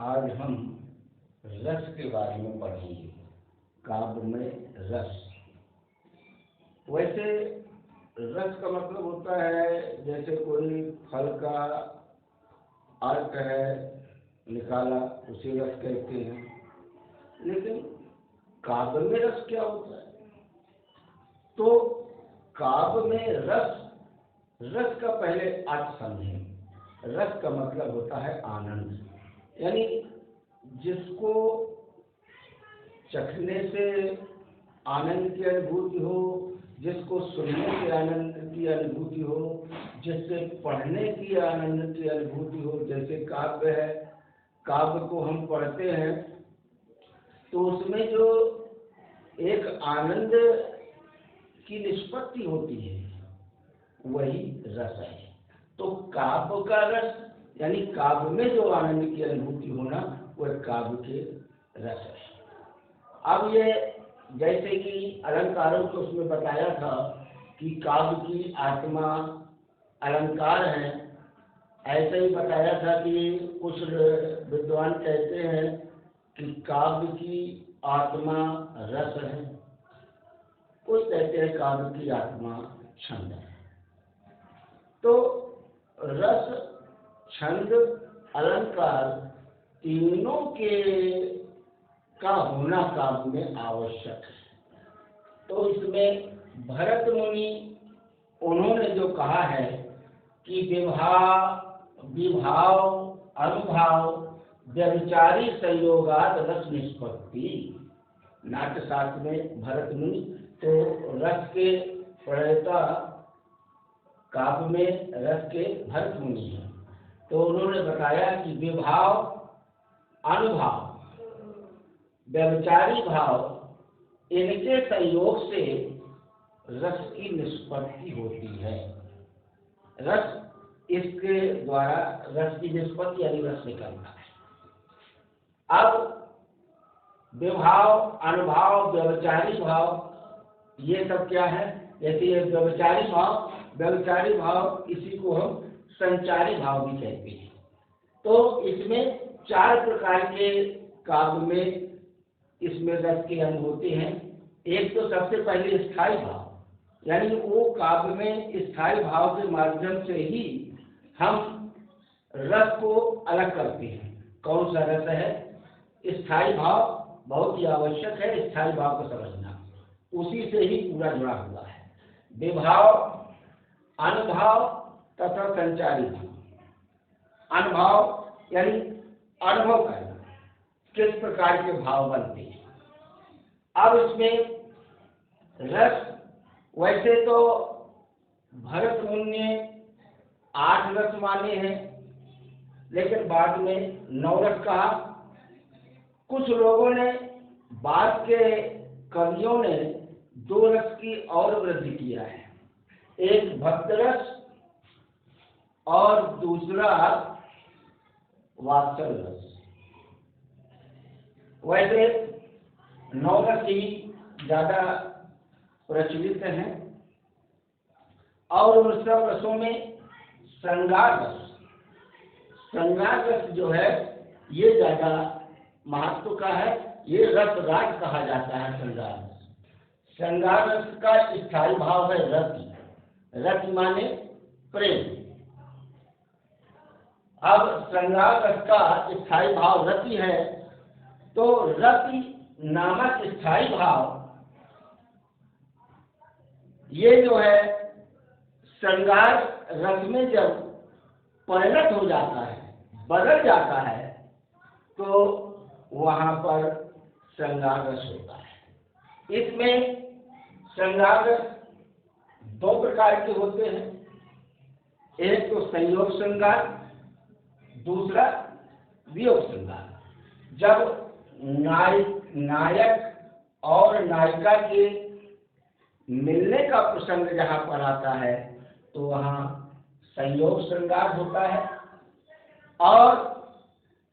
आज हम रस के बारे में पढ़ेंगे। काव्य में रस। वैसे रस का मतलब होता है जैसे कोई फल का अर्क है निकाला, उसे रस कहते हैं। लेकिन काव्य में रस क्या होता है? तो काव्य में रस का पहले अर्थ समझें। रस का मतलब होता है आनंद, यानी जिसको चखने से आनंद की अनुभूति हो, जिसको सुनने से आनंद की अनुभूति हो, जिससे पढ़ने की आनंद की अनुभूति हो। जैसे काव्य है, काव्य को हम पढ़ते हैं तो उसमें जो एक आनंद की निष्पत्ति होती है वही रस है। तो काव्य का रस यानी काव्य में जो आनंद की अनुभूति होना वह काव्य के रस है। अब ये जैसे कि अलंकारों को उसमें बताया था कि काव्य की आत्मा अलंकार है, ऐसे ही बताया था कि कुछ विद्वान कहते हैं कि काव्य की आत्मा रस है, कोई कहते हैं काव्य की आत्मा छंद है। तो रस, छंद, अलंकार तीनों का होना काव्य में आवश्यक है। तो इसमें भरत मुनि उन्होंने जो कहा है कि विभाव अनुभाव व्यभिचारी संयोगात रस निष्पत्ति। नाट्यशास्त्र में भरत मुनि तो रस के प्रणेता काव्य में रस के भरत मुनि हैं। तो उन्होंने बताया कि विभाव अनुभाव व्यभिचारी भाव इनके संयोग से रस की निष्पत्ति होती है। रस, इसके द्वारा रस की निष्पत्ति यानी रस निकलता है। अब विभाव अनुभाव व्यभिचारी भाव ये सब क्या है? जैसे ये व्यभिचारी भाव इसी को हम संचारी भाव भी कहते हैं। तो इसमें 4 प्रकार के काव्य में इसमें रस के अंग होते हैं। एक तो सबसे पहले स्थायी भाव, यानी वो काव्य में स्थायी भाव के माध्यम से ही हम रस को अलग करते हैं। कौन सा रस है? स्थायी भाव बहुत ही आवश्यक है, स्थायी भाव को समझना, उसी से ही पूरा जुड़ा हुआ है। विभाव, अनुभाव तथा संचारी भाव। अनुभाव यानी अनुभव करना, किस प्रकार के भाव बनते हैं। अब इसमें रस, वैसे तो भरत मुनि ने 8 रस माने हैं, लेकिन बाद में 9 रस कहा। कुछ लोगों ने, बाद के कवियों ने 2 रस की और वृद्धि किया है। एक भक्त रस और दूसरा वात्सल रस। वैसे 9 रस ही ज्यादा प्रचलित हैं और उन सब रसों में श्रृंगार रस जो है ये ज्यादा महत्व का है। ये रस राज कहा जाता है। श्रृंगार रस का स्थायी भाव है रति। रति माने प्रेम। अब श्रृंगार रस का स्थायी भाव रति है, तो रति नामक स्थायी भाव ये जो है श्रृंगार रस में जब परिणत हो जाता है, बदल जाता है, तो वहां पर श्रृंगार रस होता है। इसमें श्रृंगार रस 2 प्रकार के होते हैं। एक तो संयोग श्रृंगार, दूसरा वियोग श्रृंगार। जब नायक और नायिका के मिलने का प्रसंग जहाँ पर आता है तो वहाँ संयोग श्रृंगार होता है, और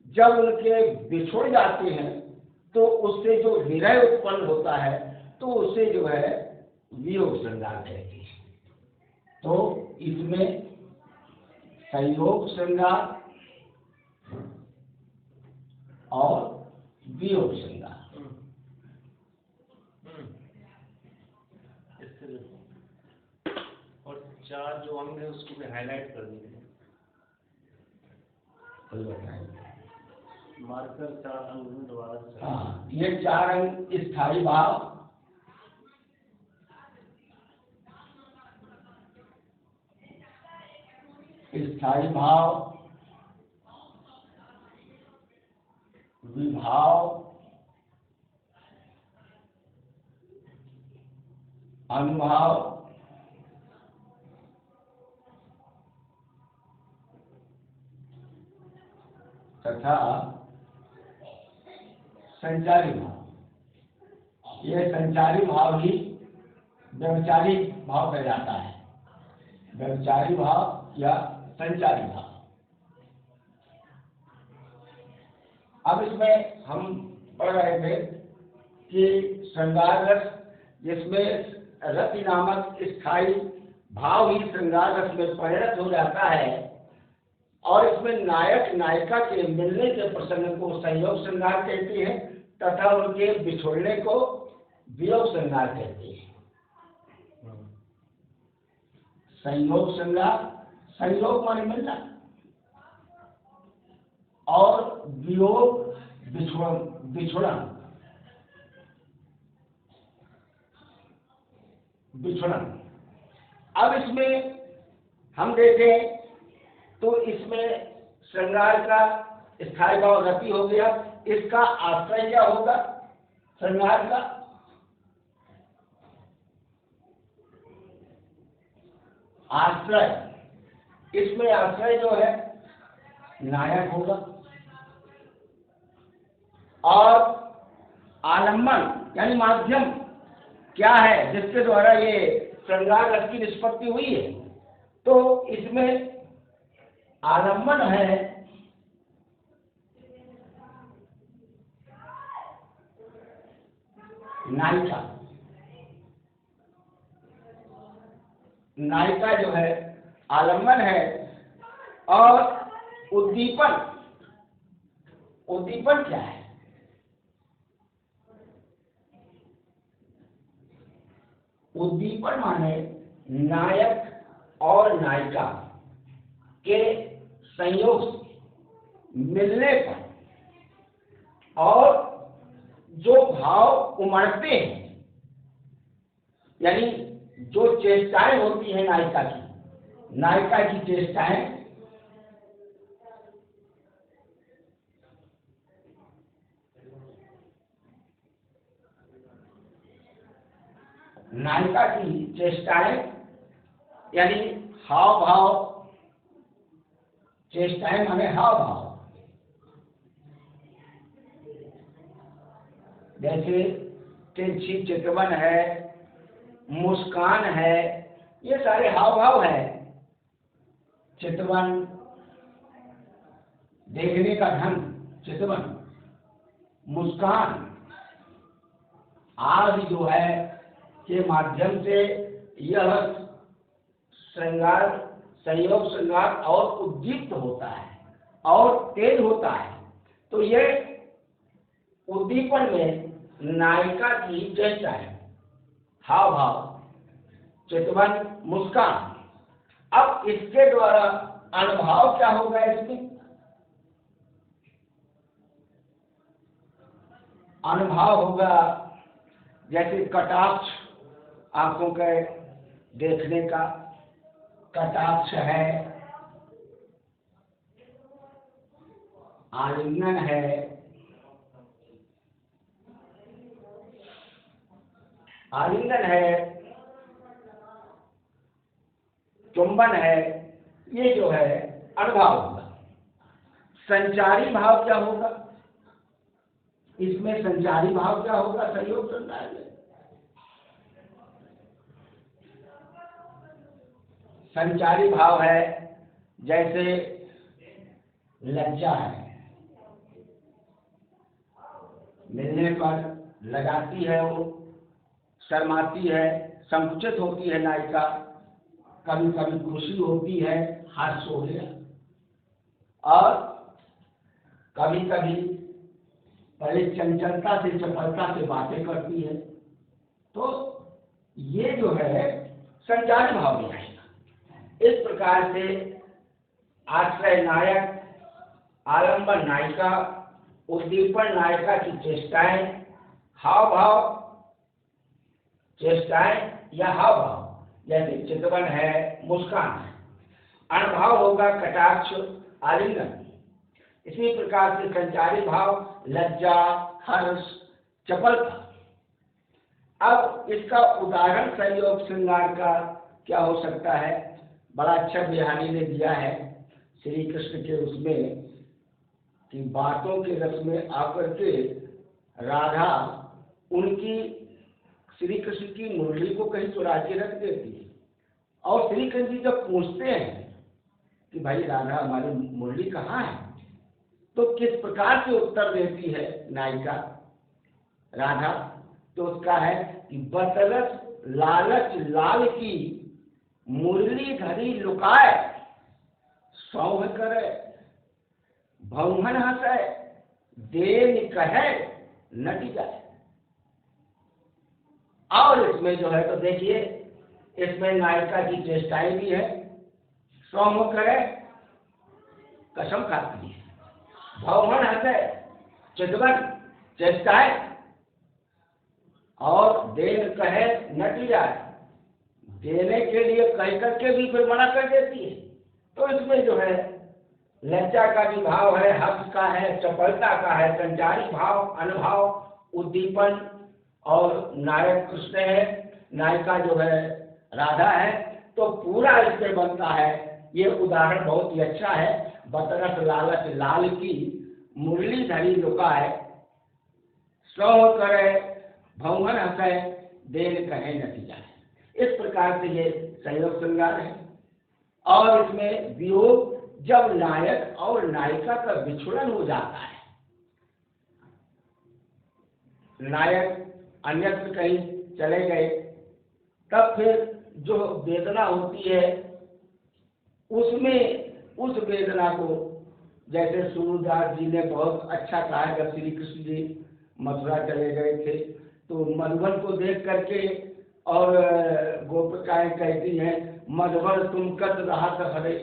जब उनके बिछुड़ जाते हैं तो उससे जो विरह उत्पन्न होता है तो उसे जो है वियोग श्रृंगार कहते हैं। तो इसमें संयोग श्रृंगार और वियोग श्रृंगार। और 4 जो अंग है उसको भी हाईलाइट कर दीजिए। कोई बताइए। मार्कर 4 अंग में दोबारा से। हाँ, ये 4 अंग स्थायी भाव, स्थायी भाव, विभाव, अनुभाव, तथा संचारी भाव। यह संचारी भाव ही व्यभिचारी भाव कहलाता है। व्यभिचारी भाव या संचारी भाव। अब इसमें हम पढ़ रहे थे कि श्रृंगार रस, जिसमें रति नामक स्थायी भाव ही श्रृंगार रस में परिणत हो जाता है, और इसमें नायक नायिका के मिलने के प्रसंग को संयोग श्रृंगार कहते हैं तथा उनके बिछोड़ने को वियोग श्रृंगार कहते हैं। संयोग श्रृंगार, संयोग माने मिलना, और वियोग बिछुड़न। अब इसमें हम देखें तो इसमें श्रृंगार का स्थायी भाव रति हो गया। इसका आश्रय क्या होगा श्रृंगार का? आश्रय, इसमें आश्रय जो है नायक होगा, और आलम्बन यानी माध्यम क्या है जिसके द्वारा ये श्रृंगार रस की निष्पत्ति हुई है? तो इसमें आलम्बन है नायिका। नायिका जो है आलम्बन है, और उद्दीपन, उद्दीपन क्या है? उद्दीपन माने नायक और नायिका के संयोग से मिलने पर और जो भाव उमड़ते हैं, यानी जो चेष्टाएं होती हैं नायिका की चेष्टाएं, नायिका की चेष्टाएं यानी हाव भाव, चेष्टाएं माने हाव भाव, जैसे तिरछी चितवन है, मुस्कान है, ये सारे हाव भाव है। चितवन, देखने का ढंग चितवन, मुस्कान आदि जो है के माध्यम से यह श्रृंगार, संयोग श्रृंगार और उद्दीप्त होता है और तेज होता है। तो ये उद्दीपन में नायिका की चेष्टा है, हाव भाव, चितवन, मुस्कान। अब इसके द्वारा अनुभाव क्या होगा? इसमें अनुभाव होगा जैसे कटाक्ष, आंखों के देखने का कटाक्ष है, आलिंगन है, आलिंगन है, चुंबन है, ये जो है अनुभाव होगा। संचारी भाव क्या होगा? इसमें संचारी भाव क्या होगा संयोग श्रृंगार में? संचारी भाव है जैसे लज्जा है, मिलने पर लगाती है, वो शर्माती है, संकुचित होती है नायिका, कभी कभी खुशी होती है, हास्य हो गया, और कभी कभी पहले चंचलता से चपलता से बातें करती है, तो ये जो है संचारी भाव में आएगा। इस प्रकार से आश्रय नायक, आलंबन नायिका, उद्दीपन नायिका की चेष्टाएं, हाव भाव, चेष्टाएं या हाव भाव, जैसे चितवन है, मुस्कान है। अणुभाव होगा कटाक्ष, आलिंगन। इसी प्रकार से संचारी भाव लज्जा, हर्ष, चपलता। अब इसका उदाहरण संयोग श्रृंगार का क्या हो सकता है? बड़ा अच्छा बिहारी ने दिया है श्री कृष्ण के उसमें कि बातों के रस में आकर के राधा उनकी श्री कृष्ण की मुरली को कहीं चुरा के रख देती है, और श्री कृष्ण जी जब पूछते हैं कि भाई राधा हमारी मुरली कहाँ है, तो किस प्रकार से उत्तर देती है नायिका राधा? तो उसका है कि बतरस लालच लाल की मुरली धरी लुकाए, सौह करे भौहन हंसे, देन कहे नटी जाए। और इसमें जो है तो देखिए, इसमें नायिका की चेष्टाएं भी है। सौह करे, कसम खाती है, भौहन हंसे, चितवन, चेष्टाएं, और देन कहे नटी जाए, देने के लिए कह करके भी फिर मना कर देती है। तो इसमें जो है लज्जा का भी भाव है, हर्ष का है, चपलता का है, संचारी भाव, अनुभव, उद्दीपन, और नायक कृष्ण है, नायिका जो है राधा है। तो पूरा इसमें बनता है। ये उदाहरण बहुत ही अच्छा है। बतरस लालच लाल की मुरली धरी लुकाए, सौह करे भौहन हंसे, देन कहे नटी जाए। इस प्रकार से ये संयोग श्रृंगार है। और इसमें वियोग, जब नायक और नायिका का विछुड़न हो जाता है, नायक अन्यत्र कहीं चले गए, तब फिर जो वेदना होती है उसमें उस वेदना को, जैसे सूरदास जी ने बहुत अच्छा कहा है, जब श्री कृष्ण जी मथुरा चले गए थे तो मधुबन को देख करके और गोपिकाएं कहती हैं, मधुबन तुम कत राहत हरे,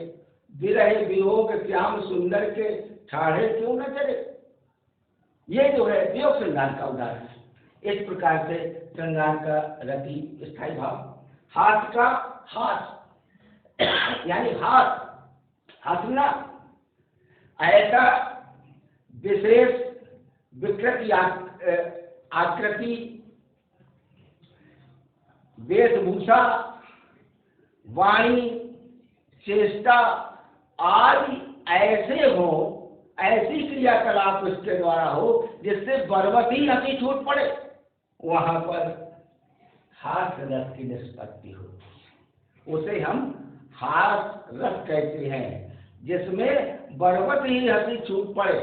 विरहे वियोग श्याम सुंदर के ठाढ़े क्यों न चले। ये जो है वियोग श्रृंगार का उदाहरण है। इस प्रकार से श्रृंगार का रति स्थायी भाव। हाथ का हाथ यानी हाथ, हंसना, ऐसा विशेष विकृति आकृति, वेशभूषा, वाणी, चेष्टा आदि ऐसे हो, ऐसी क्रियाकलाप उसके द्वारा हो जिससे बरबती हंसी छूट पड़े, वहां पर हास रस की निष्पत्ति हो, उसे हम हास रस कहते हैं, जिसमें बरबत ही हंसी छूट पड़े।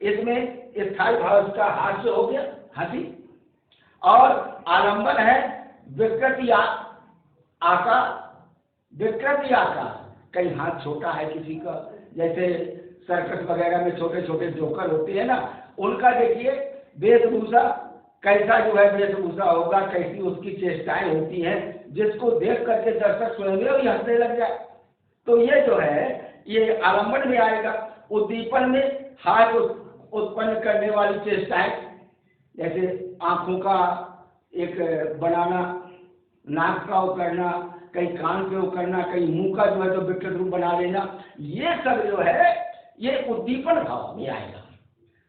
इसमें स्थायी भाव का हास्य हो गया, हंसी। और आलंबन है विकृति आकार, विकृति आकार। कहीं हाथ छोटा है किसी का, जैसे सर्कस वगैरह में छोटे छोटे जोकर होते हैं ना, उनका देखिए वेशभूषा कैसा जो है वेशभूषा होगा, कैसी उसकी चेष्टाएं होती हैं, जिसको देख करके दर्शक स्वयं ही हंसने लग जाए। तो ये जो है ये आलंबन में आएगा। उद्दीपन में हाथ उत्पन्न करने वाली चेष्टाएं, जैसे आंखों का एक बनाना, नाक का उकरना, कहीं कान पे उकरना, कहीं मुंह का जो है तो विकृत रूप बना लेना, ये सब जो है ये उद्दीपन भाव में आएगा।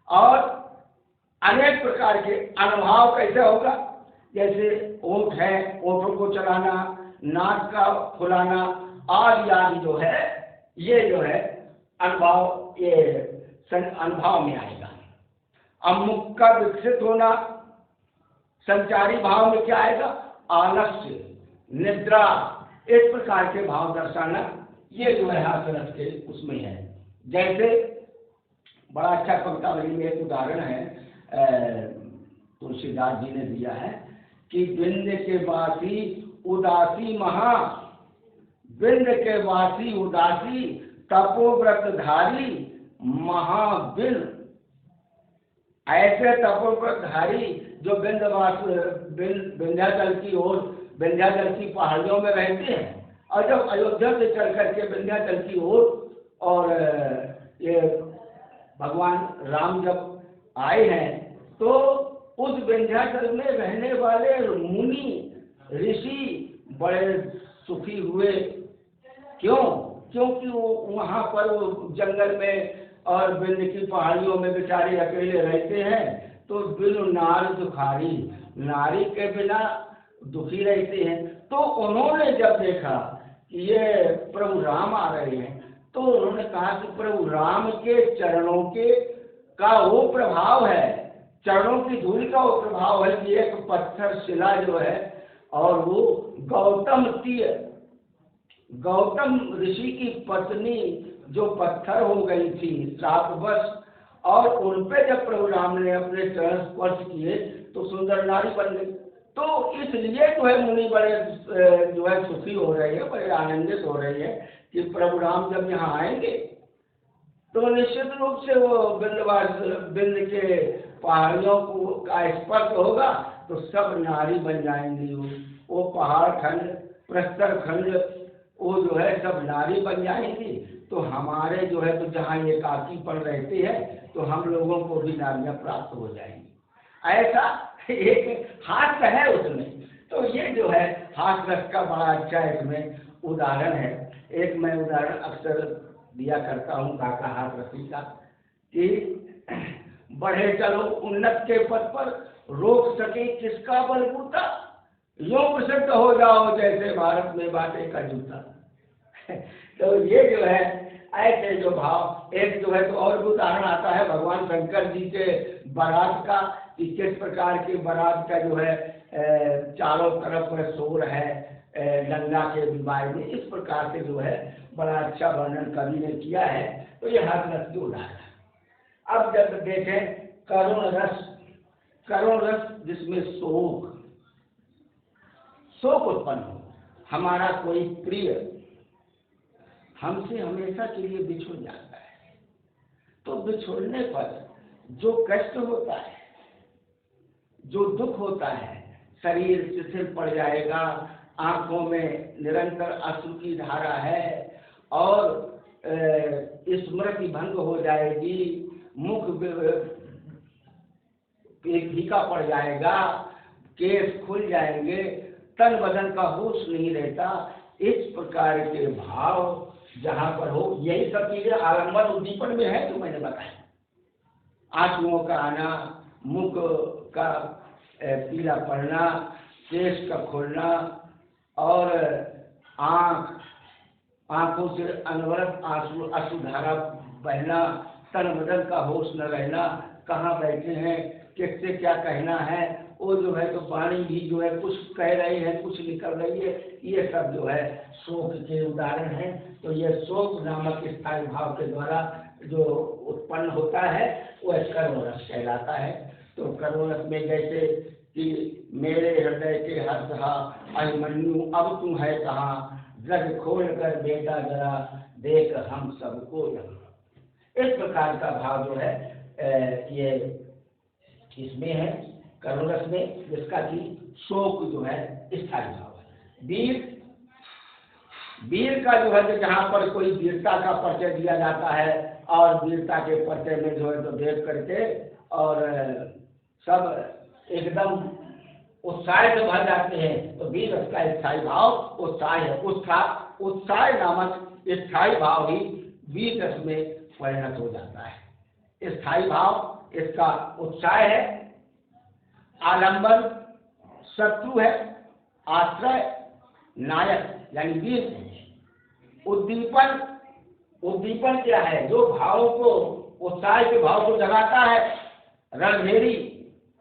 और अनेक प्रकार के अनुभाव कैसे होगा, जैसे ओठ है, ओठों को चलाना, नाक का फुलाना आदि आदि जो है ये जो है अनुभाव, ये अनुभाव में आएगा। अब मुख का विकसित होना संचारी भाव में क्या आएगा, आलस्य, निद्रा, इस प्रकार के भाव दर्शाना, ये जो है हास्यरस के उसमें है। जैसे बड़ा अच्छा कवितावली में एक उदाहरण है, तुलसीदास जी ने दिया है कि बिंद के वासी उदासी महा, बिंद के वासी उदासी तपोव्रत धारी महाबिन, ऐसे तपोवनधारी जो विंध्याचल की ओर, विंध्याचल की पहाड़ियों में रहते हैं, और जब अयोध्या से चल करके विंध्याचल की ओर और ये भगवान राम जब आए हैं, तो उस विंध्याचल में रहने वाले मुनि ऋषि बड़े सुखी हुए। क्यों? क्योंकि वो वहाँ पर वो जंगल में और विंध्य की पहाड़ियों में बेचारे अकेले रहते हैं, तो बिनु नार दुखारी, नारी के बिना दुखी रहते हैं। तो उन्होंने जब देखा कि ये प्रभु राम आ रहे हैं, तो उन्होंने कहा कि प्रभु राम के चरणों के का वो प्रभाव है, चरणों की धूल का वो प्रभाव है कि एक पत्थर शिला जो है, और वो गौतम ऋषि की पत्नी जो पत्थर हो गई थी श्रापवश, और उन पे जब प्रभु राम ने अपने चरण स्पर्श किए तो सुंदर नारी बन गई। तो इसलिए जो है मुनि बड़े जो है सुखी हो रहे हैं, बड़े आनंदित हो रहे हैं कि प्रभु राम जब यहाँ आएंगे तो निश्चित रूप से वो विंध्य के पहाड़ियों को का स्पर्श होगा तो सब नारी बन जाएंगी। वो पहाड़ खंड, प्रस्तर खंड, वो जो है सब नारी बन जाएंगी। तो हमारे जो है तो जहाँ ये काकीपन रहते हैं, तो हम लोगों को भी नारियाँ प्राप्त हो जाएंगी। ऐसा एक हास्य है उसमें। तो ये जो है हास्य रस का बड़ा अच्छा इसमें उदाहरण है। एक मैं उदाहरण अक्सर दिया करता हूँ काका हाथ रसी का, कि बढ़े चलो उन्नत के पद पर, रोक सके किसका बलबूता, यूं प्रसिद्ध हो जाओ जैसे भारत में बाटे का जूता। तो ये जो है ऐसे जो भाव, एक जो है तो और भी उदाहरण आता है भगवान शंकर जी के बारात का, कि किस प्रकार के बारात का जो है चारों तरफ शोर है गंगा के विवाह में, इस प्रकार से जो है बड़ा अच्छा वर्णन कवि ने किया है। तो ये हाथ रस की उदाहरण। अब जब देखें करुण रस जिसमें शोक उत्पन्न हो, हमारा कोई प्रिय हमसे हमेशा के लिए बिछुड़ जाता है, तो बिछुड़ने पर जो कष्ट होता है, जो दुख होता है, शरीर शिथिल पड़ जाएगा, आंखों में निरंतर अश्रु की धारा है, और स्मृति भंग हो जाएगी, मुख फीका पड़ जाएगा, केस खुल जाएंगे, तन बदन का होश नहीं रहता। इस प्रकार के भाव जहाँ पर हो, यही सब चीजें आलम्बन उद्दीपन में है जो मैंने बताया। आंसुओं का आना, मुख का पीला पड़ना, केश का खुलना, और आंखों से अनवरत अश्रुधारा बहना, तन बदन का होश न रहना, कहाँ बैठे हैं, किससे क्या कहना है, वो जो है तो वाणी भी जो है कुछ कह रही है, कुछ निकल रही है, ये सब जो है शोक के उदाहरण हैं। तो ये शोक नामक स्थायी भाव के द्वारा जो उत्पन्न होता है वह करुण रस कहलाता है। तो करुण रस में जैसे कि मेरे हृदय के हर्षहा अभिमन्यु अब तू है कहाँ, जग खोल कर बेटा जरा देख हम सबको यहाँ, इस प्रकार का भाव जो है ये इसमें है करुण रस में, जिसका कि शोक जो है स्थायी भाव है। वीर का जो है तो जहाँ पर कोई वीरता का परिचय दिया जाता है, और वीरता के परिचय में जो है तो देख करके और सब एकदम उत्साह से भर जाते हैं, तो वीर रस का स्थायी भाव उत्साह है। उत्साह नामक स्थायी भाव ही वीर रस में परिणत हो जाता है। स्थायी भाव इसका उत्साह है, आलंबन शत्रु है, आश्रय नायक यानी वीर। उद्दीपन क्या है? जो भावों को, उत्साह के भाव को जगाता है। रणभेरी,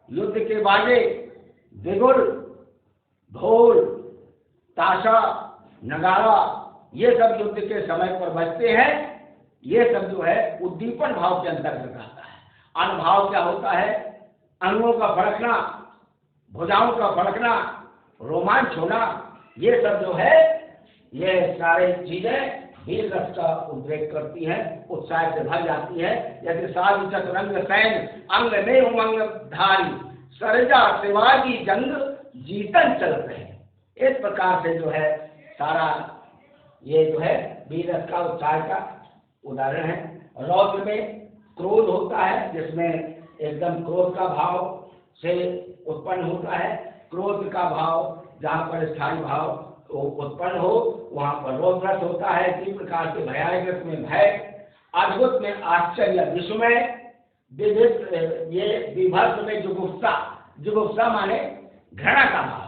युद्ध के बाजे, बिगुल, ढोल, ताशा, नगारा, ये सब युद्ध के समय पर बजते हैं। ये सब जो है उद्दीपन भाव के अंतर्गत आता है। अनुभाव क्या होता है? अंगों का फड़कना, भुजाओं का फड़कना, रोमांच होना, ये सब जो है ये सारे चीजें वीर रस का उद्रेक करती है, उत्साह से भर जाती है। यदि साधु चतुरंग सैन अंग में उमंग धारी, सरजा शिवाजी जंग जीतन चलते हैं। इस प्रकार से जो है सारा ये जो है वीर रस का उत्साह का उदाहरण है। रौद्र में क्रोध होता है, जिसमें एकदम क्रोध का भाव से उत्पन्न होता है। क्रोध का भाव जहाँ पर स्थायी भाव उत्पन्न हो वहाँ पर रौद्र रस होता है। इसी प्रकार से भयानक रस में भय, अद्भुत में आश्चर्य, विस्मय, विभिन्न ये विभत्स में जुगुप्सा, जुगुप्सा माने घृणा का भाव।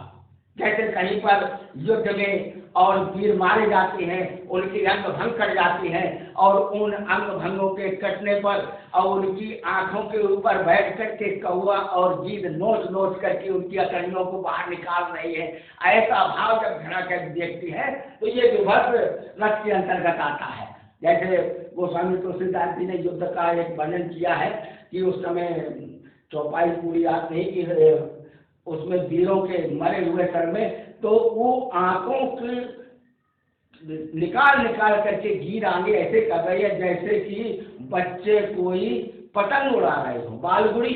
जैसे कहीं पर युद्ध में और वीर मारे जाते हैं, उनकी अंग भंग कट जाती हैं, और उन अंग भंगों के कटने पर और उनकी आंखों के ऊपर बैठ करके कौवा और गीद नोच नोच करके उनकी अकड़ियों को बाहर निकाल रही है, ऐसा भाव जब घृणा कर देखती है तो ये विभत्स रस के अंतर्गत आता है। जैसे गोस्वामी तुलसीदास जी ने युद्ध का एक वर्णन किया है कि उस समय चौपाई पूरी आती है कि उसमें वीरों के मरे हुए सर में, तो वो आंखों की निकाल निकाल करके गिर आगे ऐसे कर रही है जैसे कि बच्चे कोई पतंग उड़ा रहे हो, बालगुड़ी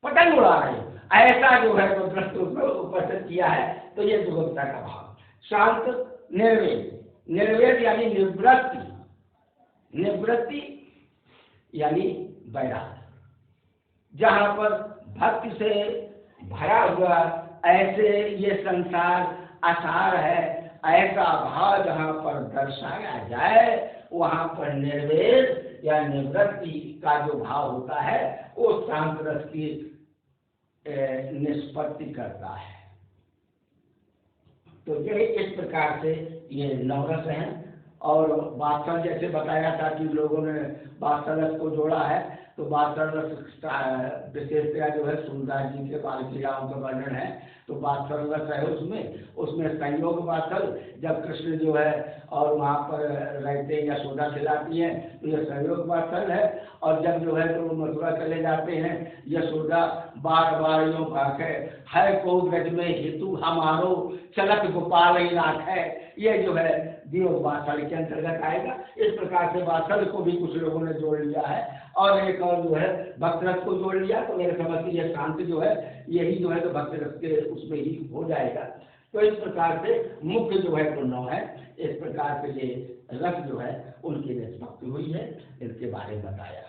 पतंग उड़ा रहे हो, ऐसा जो है तो दृष्ट उसमें उपस्थित किया है। तो ये जुगुप्सा का भाव। शांत निर्वेद, निर्वेद यानी निवृत्ति, निवृत्ति यानी वैराग्य, जहाँ पर भक्ति से भरा हुआ ऐसे ये संसार असार है, ऐसा भाव जहाँ पर दर्शाया जाए वहाँ पर निर्वेद या निवृत्ति का जो भाव होता है वो शांत रस की निष्पत्ति करता है। तो ये इस प्रकार से ये नवरस हैं। और वात्सल जैसे बताया था कि लोगों ने वात्सल रस को जोड़ा है, तो वात्सल रस विशेषतया जो है सूरदास जी के बाल लीलाओं का वर्णन है। तो वात्सल रस है उसमें संयोग वात्सल, जब कृष्ण जो है और वहाँ पर रहते या यशोदा खिलाती है तो ये संयोग वात्सल है। और जब जो है तो मथुरा चले जाते हैं, यशोदा बार बार यूँ भागे, है को ब्रज में हेतु हमारो चलत गोपाल ही नाथ है, ये जो है वियोग वात्सल के अंतर्गत आएगा। इस प्रकार से वात्सल को भी कुछ लोगों ने जोड़ लिया है और एक और जो है भक्त रस को जोड़ लिया। तो मेरे समझ से ये शांति जो है यही जो है तो भक्त रस के उसमें ही हो जाएगा। तो इस प्रकार से मुख्य जो है तो 9 है। इस प्रकार से ये रस जो है उनकी निष्पत्ति हुई है, इसके बारे में बताया।